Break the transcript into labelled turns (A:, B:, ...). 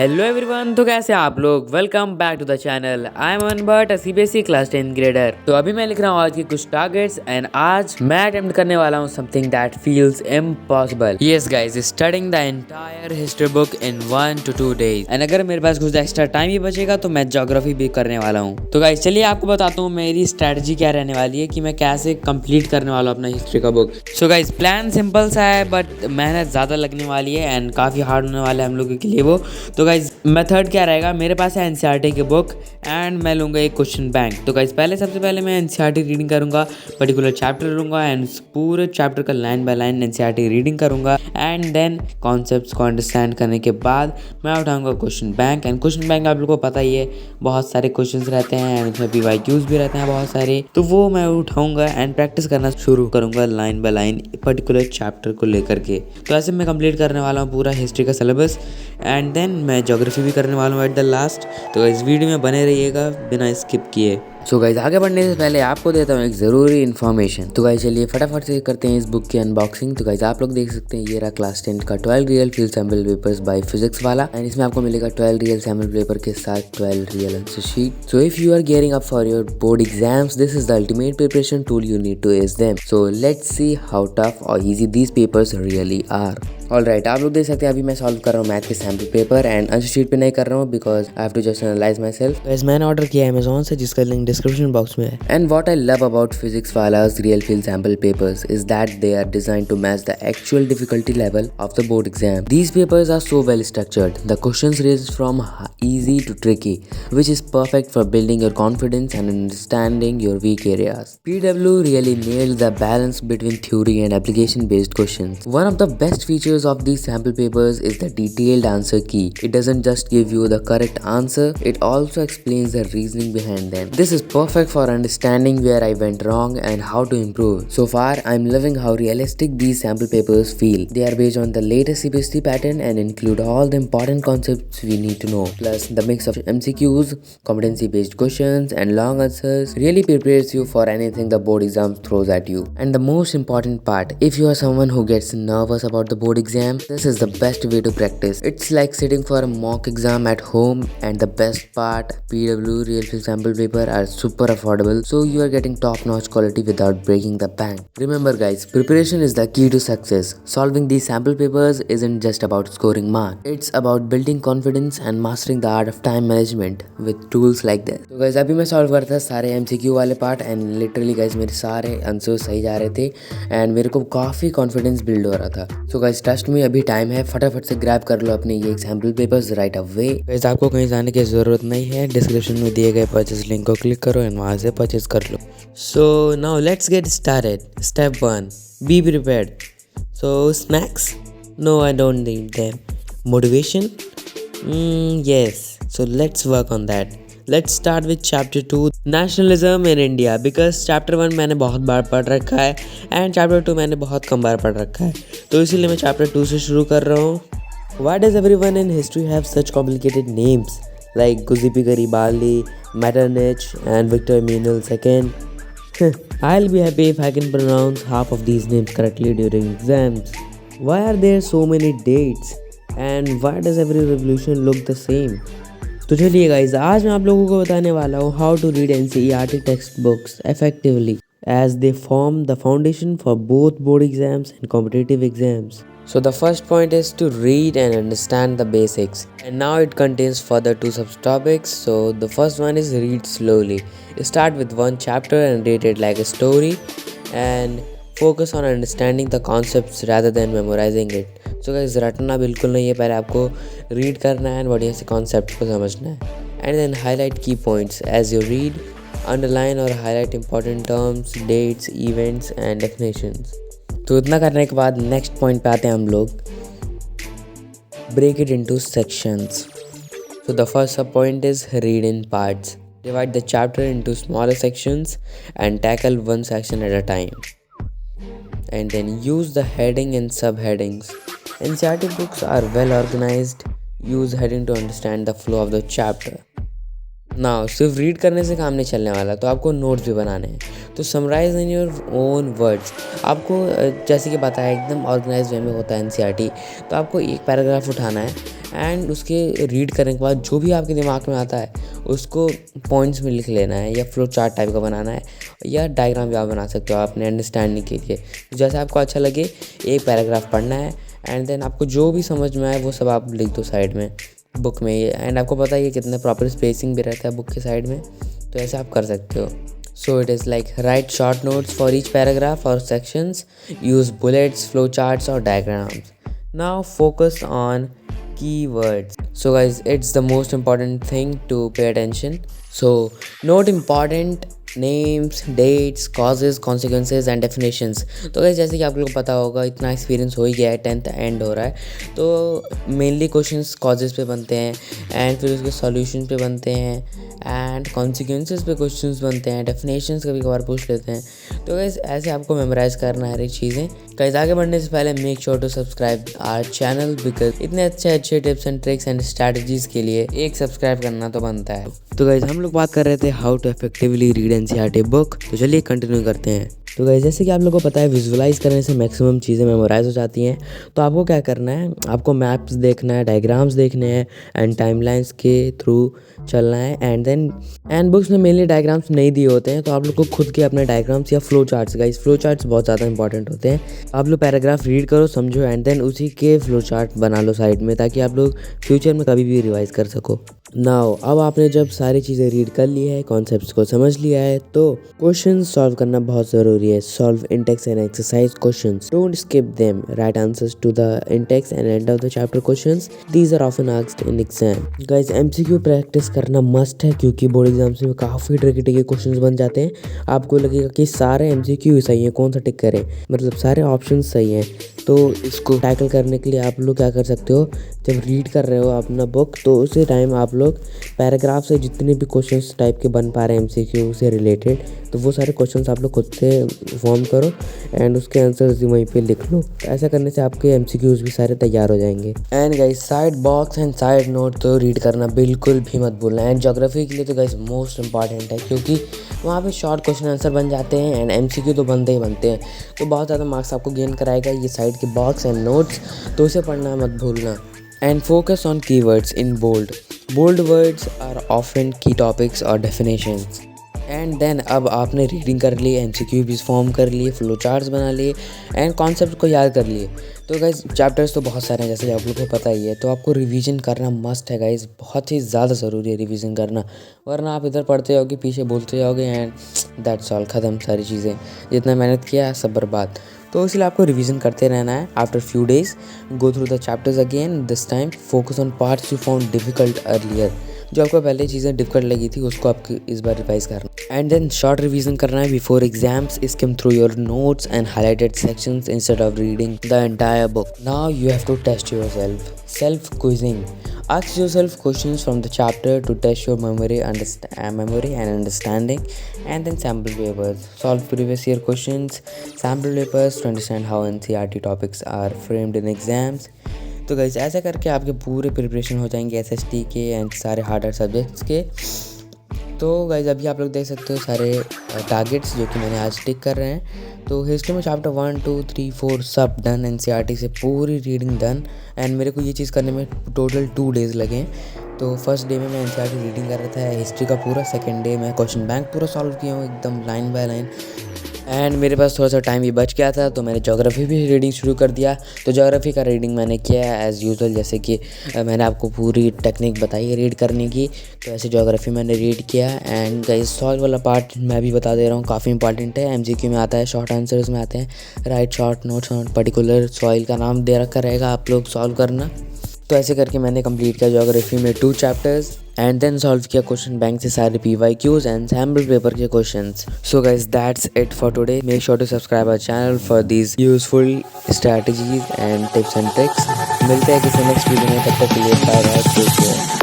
A: Hello everyone. तो कैसे आप लोग? Welcome back to the channel. I am Anbert, CBSE class 10 grader. तो अभी मैं लिख रहा हूँ आज की कुछ टारगेट्स एंड आज मैं अटेम्प्ट करने वाला हूँ something that feels impossible. Yes guys, studying the entire history book in 1 to 2 days। And अगर मेरे पास कुछ एक्स्ट्रा टाइम भी बचेगा तो मैं ज्योग्राफी भी करने वाला हूँ। तो गाइस चलिए आपको बताता हूँ मेरी स्ट्रेटजी क्या रहने वाली है कि मैं कैसे कंप्लीट करने वाला हूँ अपना हिस्ट्री का book. So guys plan simple सा है बट मेहनत ज़्यादा लगने वाली है एंड काफ़ी हार्ड होने वाला है हम लोगों के लिए वो। तो गाइज मेथड क्या रहेगा, मेरे पास है एनसीईआरटी की बुक एंड मैं लूँगा एक क्वेश्चन बैंक। तो गाइज सबसे पहले मैं एनसीईआरटी रीडिंग करूँगा, पर्टिकुलर चैप्टर लूँगा एंड पूरे चैप्टर का line by line NCERT reading करूँगा एंड देन कॉन्सेप्ट्स को अंडरस्टैंड करने के बाद मैं उठाऊँगा question bank. And question bank आप लोगों को पता ही है, बहुत सारे क्वेश्चन रहते हैं एंड उसमें पीवाईक्यूज भी रहते हैं बहुत सारे, तो वो मैं उठाऊँगा एंड प्रैक्टिस करना शुरू करूँगा line by line particular chapter को लेकर के। तो ऐसे मैं कंप्लीट करने वाला हूँ पूरा हिस्ट्री का सिलेबस एंड देन मैं ज्योग्राफी भी करने वाला हूँ एट द लास्ट। तो इस वीडियो में बने रहिएगा बिना स्किप किए। सो गाइज आगे बढ़ने से पहले आपको देता हूँ एक ज़रूरी इन्फॉर्मेशन। तो गाइज चलिए फटाफट से करते हैं इस बुक की अनबॉक्सिंग। तो गाइज आप लोग देख सकते हैं ये रहा क्लास 10 का 12 real field sample papers by physics वाला एंड इसमें आपको मिलेगा 12 रियल सैम्पल पेपर के साथ 12 real answer sheet. So if you are gearing up for your board exams, this is the ultimate preparation tool you need to ace them. So let's see how tough or easy these papers really are. Alright, आप लोग देख सकते हैं अभी मैं solve कर रहा हूँ मैथ के sample paper and answer sheet पे नहीं कर रहा हूँ because I have to just analyse myself. मैंने ऑर्डर किया अमेजोन से जिसका लिंक डिस्क्रिप्शन बॉक्स में है। And what I love about Physics Wallah's real field sample papers is that they are designed to match the actual difficulty level of the board exam. These papers are so well structured, the questions range from easy to tricky, which is perfect for building your confidence and understanding your weak areas. PW really nailed the balance between theory and application based questions. One of the best features of these sample papers is the detailed answer key. It doesn't just give you the correct answer, it also explains the reasoning behind them. This is perfect for understanding where I went wrong and how to improve. So far, I'm loving how realistic these sample papers feel. They are based on the latest CBSE pattern and include all the important concepts we need to know. Plus, the mix of MCQs, competency-based questions, and long answers really prepares you for anything the board exam throws at you. And the most important part, if you are someone who gets nervous about the board exam, this is the best way to practice. It's like sitting for a mock exam at home. And the best part, PW real field sample paper are super affordable, so you are getting top-notch quality without breaking the bank. Remember guys, preparation is the key to success. Solving these sample papers isn't just about scoring marks. It's about building confidence and mastering the art of time management with tools like this. तो guys अभी मैं solve करता था सारे MCQ वाले part and literally guys मेरे सारे answer सही जा रहे थे एंड मेरे को काफ़ी कॉन्फिडेंस बिल्ड हो रहा था। सो गाइज ट्रस्ट मी, अभी टाइम है, फटाफट से ग्रैब कर लो अपने ये sample papers right away. Guys आपको कहीं जाने की ज़रूरत नहीं है, डिस्क्रिप्शन में दिए गए परचेज लिंक को क्लिक करो एंड वहाँ से परचेज कर लो। So now let's get started. Step 1, be prepared. So snacks, no I don't need them. Motivation, yes, so let's work on that. Let's start with chapter 2, nationalism in India, because chapter 1 मैंने बहुत बार पढ़ रखा है and chapter 2 मैंने बहुत कम बार पढ़ रखा है, तो इसीलिए मैं chapter 2 से शुरू कर रहा हूँ। Why does everyone in history have such complicated names like Giuseppe Garibaldi, Metternich and Victor Emmanuel II? I'll be happy if I can pronounce half of these names correctly during exams. Why are there so many dates? And why does every revolution look the same? तो चलिए guys आज मैं आप लोगों को बताने वाला हूँ how to read NCERT textbooks effectively as they form the foundation for both board exams and competitive exams. So the first point is to read and understand the basics, and now it contains further 2 subtopics. So the first one is read slowly. Start with one chapter and read it like a story and focus on understanding the concepts rather than memorizing it. So guys रटना बिल्कुल नहीं है, पहले आपको read करना है बढ़िया से कॉन्सेप्ट को समझना है एंड देन हाईलाइट की points as you read, underline और highlight important terms, dates, events and definitions. तो इतना करने के बाद नेक्स्ट पॉइंट पे आते हैं हम लोग, break it into sections. So the first sub point is read in parts, divide the chapter into smaller sections and tackle one section at a time and then use the heading and subheadings. NCERT books are well organized. Use heading to understand the flow of the chapter. Now सिर्फ read करने से काम नहीं चलने वाला, तो आपको notes भी बनाने हैं। तो summarize in your own words. आपको जैसे कि बताया एकदम ऑर्गेनाइज वे में होता है NCERT, तो आपको एक पैराग्राफ उठाना है एंड उसके रीड करने के बाद जो भी आपके दिमाग में आता है उसको पॉइंट्स में लिख लेना है, या फ्लो चार्ट टाइप का बनाना है, या डायग्राम भी आप बना सकते हो अपने अंडरस्टैंडिंग के लिए। तो जैसे आपको अच्छा लगे एक पैराग्राफ पढ़ना है एंड देन आपको जो भी समझ में आए वो सब आप लिख दो साइड में बुक में। एंड आपको पता है कि कितने प्रॉपर स्पेसिंग भी रहता है बुक के साइड में, तो ऐसे आप कर सकते हो। So it is like write short notes for each paragraph or sections, use bullets, flowcharts or diagrams. Now focus on keywords. So guys, it's the most important thing to pay attention. So note important names, dates, causes, consequences and definitions. तो guys जैसे कि आप लोगों को पता होगा, इतना experience हो ही गया है, 10th एंड हो रहा है, तो मेनली क्वेश्चंस कॉजेज़ पे बनते हैं एंड फिर उसके सॉल्यूशन पे बनते हैं एंड कॉन्सिक्वेंसेस पे क्वेश्चंस बनते हैं, डेफिनेशंस कभी कभार पूछ लेते हैं। तो गाइस ऐसे आपको मेमोराइज करना है हर एक चीज़ें। गाइस आगे बढ़ने से पहले make sure to subscribe our channel, because इतने अच्छे tips and tricks and strategies के लिए एक सब्सक्राइब करना तो बनता है। तो गाइस हम लोग बात कर रहे थे how to effectively read NCERT book, तो चलिए कंटिन्यू करते हैं। तो गाइस जैसे कि आप लोगों को पता है विजुअलाइज करने से मैक्सिमम चीज़ें मेमोराइज हो जाती हैं। तो आपको क्या करना है, आपको मैप्स देखना है, डायग्राम्स देखने हैं एंड टाइमलाइंस के थ्रू चलना है। एंड बुक्स में मेनली डायग्राम्स नहीं दिए होते हैं, तो आप लोग को खुद के अपने डायग्राम्स या flow charts, guys flow charts बहुत ज़्यादा इंपॉर्टेंट होते हैं। आप लोग पैराग्राफ रीड करो, समझो एंड देन उसी के फ्लो चार्ट बना लो साइड में, ताकि आप लोग फ्यूचर में कभी भी रिवाइज कर सको। नाउ अब आपने जब सारी चीज़ें रीड कर ली है, कॉन्सेप्ट्स को समझ लिया है, तो क्वेश्चन सॉल्व करना बहुत ज़रूरी है। Solve intext and exercise questions, don't skip them, write answers to the intext and end of the chapter questions, these are often asked in exam. Guys MCQ practice करना मस्ट है, क्योंकि board exams में काफ़ी tricky questions बन जाते हैं। आपको लगेगा कि सारे एमसीक्यू सही है, कौन सा टिक करें, मतलब सारे ऑप्शन सही हैं। तो इसको टैकल करने के लिए आप लोग क्या कर सकते हो, जब रीड कर रहे हो अपना बुक, तो उसी टाइम आप लोग पैराग्राफ से जितने भी क्वेश्चंस टाइप के बन पा रहे हैं एमसीक्यू से रिलेटेड, तो वो सारे क्वेश्चंस आप लोग खुद से फॉर्म करो एंड उसके आंसर्स वहीं पे लिख लो। ऐसा करने से आपके एमसीक्यूज भी सारे तैयार हो जाएंगे। And guys side box and side note तो रीड करना बिल्कुल भी मत भूलना। एंड ज्योग्राफी के लिए तो गाइस मोस्ट इंपॉर्टेंट है, क्योंकि वहाँ पे शॉर्ट क्वेश्चन आंसर बन जाते हैं एंड एमसीक्यू तो बनते ही बनते हैं, तो बहुत ज़्यादा मार्क्स आपको गेन कराएगा ये साइड के बॉक्स एंड नोट्स, तो उसे पढ़ना मत भूलना। And focus on keywords in bold, bold words are often key topics और डेफिनेशंस। एंड देन अब आपने रीडिंग कर ली, एमसीक्यू भी फॉर्म कर लिए, फ्लो चार्ट्स बना लिए एंड कॉन्सेप्ट को याद कर लिए। तो गाइस चैप्टर्स तो बहुत सारे हैं जैसे आप लोगों को पता ही है, तो आपको रिवीजन करना मस्ट है गाइस, बहुत ही ज़्यादा ज़रूरी है रिवीजन करना, वरना आप इधर पढ़ते जाओगे पीछे बोलते जाओगे एंड दैट्स ऑल, ख़त्म सारी चीज़ें, जितना मेहनत किया है सब बर्बाद। तो इसलिए आपको रिवीजन करते रहना है। After few days go through the chapters again, this time focus on parts you found difficult earlier, जो आपको पहले चीज़ें डिफिकल्ट लगी थी उसको आपको इस बार रिवाइज करना। एंड देन शॉर्ट रिवीजन करना है before exams, skim through your notes and highlighted sections instead of reading the entire book. Now you have to test yourself, self quizzing, ask yourself questions from the chapter to test your memory and understanding, and then sample papers, solve previous year questions, sample papers to understand how NCERT topics are framed in exams। तो guys ऐसा करके आपके पूरे preparation हो जाएंगे SST के and सारे harder subjects के। तो गाइस अभी आप लोग देख सकते हो सारे टारगेट्स जो कि मैंने आज टिक कर रहे हैं। तो हिस्ट्री में चैप्टर 1, 2, 3, 4 सब डन, एनसीईआरटी से पूरी रीडिंग डन। एंड मेरे को ये चीज़ करने में टोटल 2 डेज़ लगे। तो फर्स्ट डे में मैं एनसीईआरटी रीडिंग कर रहा था हिस्ट्री का पूरा, सेकंड डे मैं क्वेश्चन बैंक पूरा सॉल्व किया हूँ एकदम लाइन बाय लाइन। एंड मेरे पास थोड़ा सा टाइम भी बच गया था, तो मैंने ज्योग्राफी भी रीडिंग शुरू कर दिया। तो ज्योग्राफी का रीडिंग मैंने किया एज़ यूजुअल, जैसे कि मैंने आपको पूरी टेक्निक बताई है रीड करने की, तो ऐसे ज्योग्राफी मैंने रीड किया। एंड गाइस सॉल्व वाला पार्ट मैं भी बता दे रहा हूँ, काफ़ी इंपॉर्टेंट है, एमसीक्यू में आता है, शॉर्ट आंसर्स में आते हैं, right short notes on particular soil का नाम दे रखा रहेगा, आप लोग सॉल्व करना। तो ऐसे करके मैंने कंप्लीट किया ज्योग्राफी में 2 चैप्टर्स एंड देन सॉल्व किया क्वेश्चन बैंक से सारे PYQs एंड सैम्पल पेपर के questions. So guys that's it for today, make sure to subscribe our channel for these useful strategies and tips and tricks. मिलते हैं किसी next video में, तब तक के लिए बाय बाय, टेक केयर।